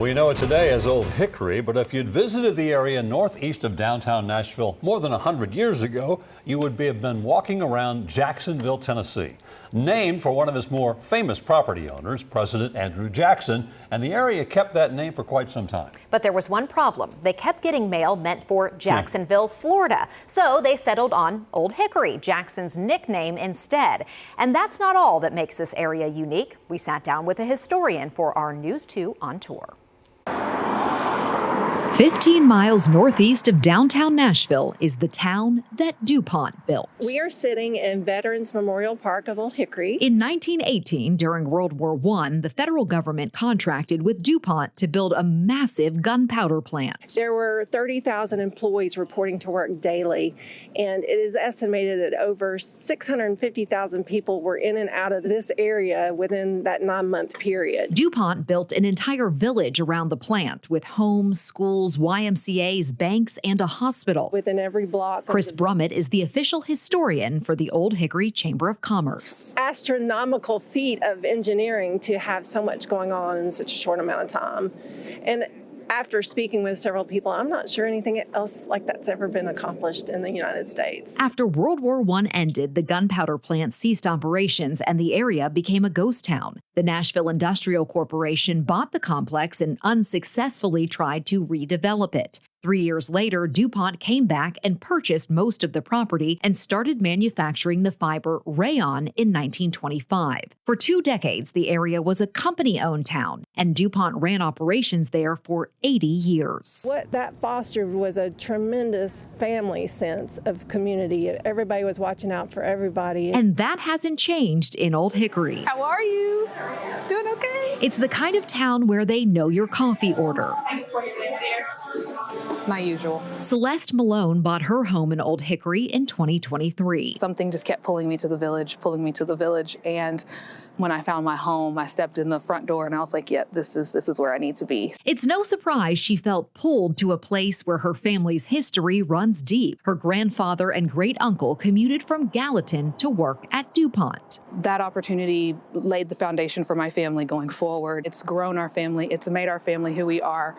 We know it today as Old Hickory, but if you'd visited the area northeast of downtown Nashville more than 100 years ago, you would have been walking around Jacksonville, Tennessee. Named for one of its more famous property owners, President Andrew Jackson, and the area kept that name for quite some time. But there was one problem. They kept getting mail meant for Jacksonville, Florida. So they settled on Old Hickory, Jackson's nickname instead. And that's not all that makes this area unique. We sat down with a historian for our News 2 on tour. 15 miles northeast of downtown Nashville is the town that DuPont built. We are sitting in Veterans Memorial Park of Old Hickory. In 1918, during World War I, the federal government contracted with DuPont to build a massive gunpowder plant. There were 30,000 employees reporting to work daily, and it is estimated that over 650,000 people were in and out of this area within that 9-month period. DuPont built an entire village around the plant with homes, schools, YMCAs, banks, and a hospital. Within every block. Chris Brummett is the official historian for the Old Hickory Chamber of Commerce. Astronomical feat of engineering to have so much going on in such a short amount of time. And after speaking with several people, I'm not sure anything else like that's ever been accomplished in the United States. After World War I ended, the gunpowder plant ceased operations and the area became a ghost town. The Nashville Industrial Corporation bought the complex and unsuccessfully tried to redevelop it. 3 years later, DuPont came back and purchased most of the property and started manufacturing the fiber rayon in 1925. For 2 decades, the area was a company-owned town, and DuPont ran operations there for 80 years. What that fostered was a tremendous family sense of community. Everybody was watching out for everybody. And that hasn't changed in Old Hickory. How are you? Doing okay? It's the kind of town where they know your coffee order. My usual. Celeste Malone bought her home in Old Hickory in 2023. Something just kept pulling me to the village. And when I found my home, I stepped in the front door and I was like, yep, this is where I need to be. It's no surprise she felt pulled to a place where her family's history runs deep. Her grandfather and great uncle commuted from Gallatin to work at DuPont. That opportunity laid the foundation for my family going forward. It's grown our family. It's made our family who we are.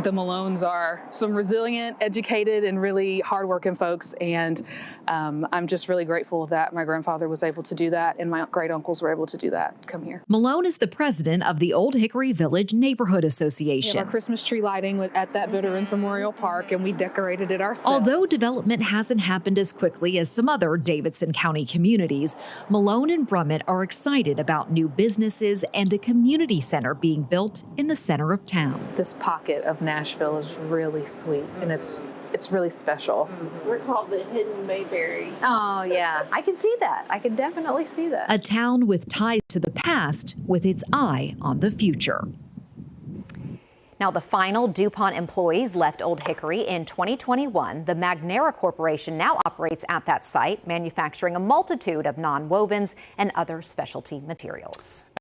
The Malones are some resilient, educated, and really hardworking folks, and I'm just really grateful that my grandfather was able to do that and my great uncles were able to do that. Come here. Malone is the president of the Old Hickory Village Neighborhood Association. We have our Christmas tree lighting at that Veterans Memorial Park, and we decorated it ourselves. Although development hasn't happened as quickly as some other Davidson County communities, Malone and Brummett are excited about new businesses and a community center being built in the center of town. This pocket of Nashville is really sweet, and it's really special. We're called the Hidden Mayberry. Oh, yeah. I can see that. I can definitely see that. A town with ties to the past with its eye on the future. Now, the final DuPont employees left Old Hickory in 2021. The Magnera Corporation now operates at that site, manufacturing a multitude of nonwovens and other specialty materials.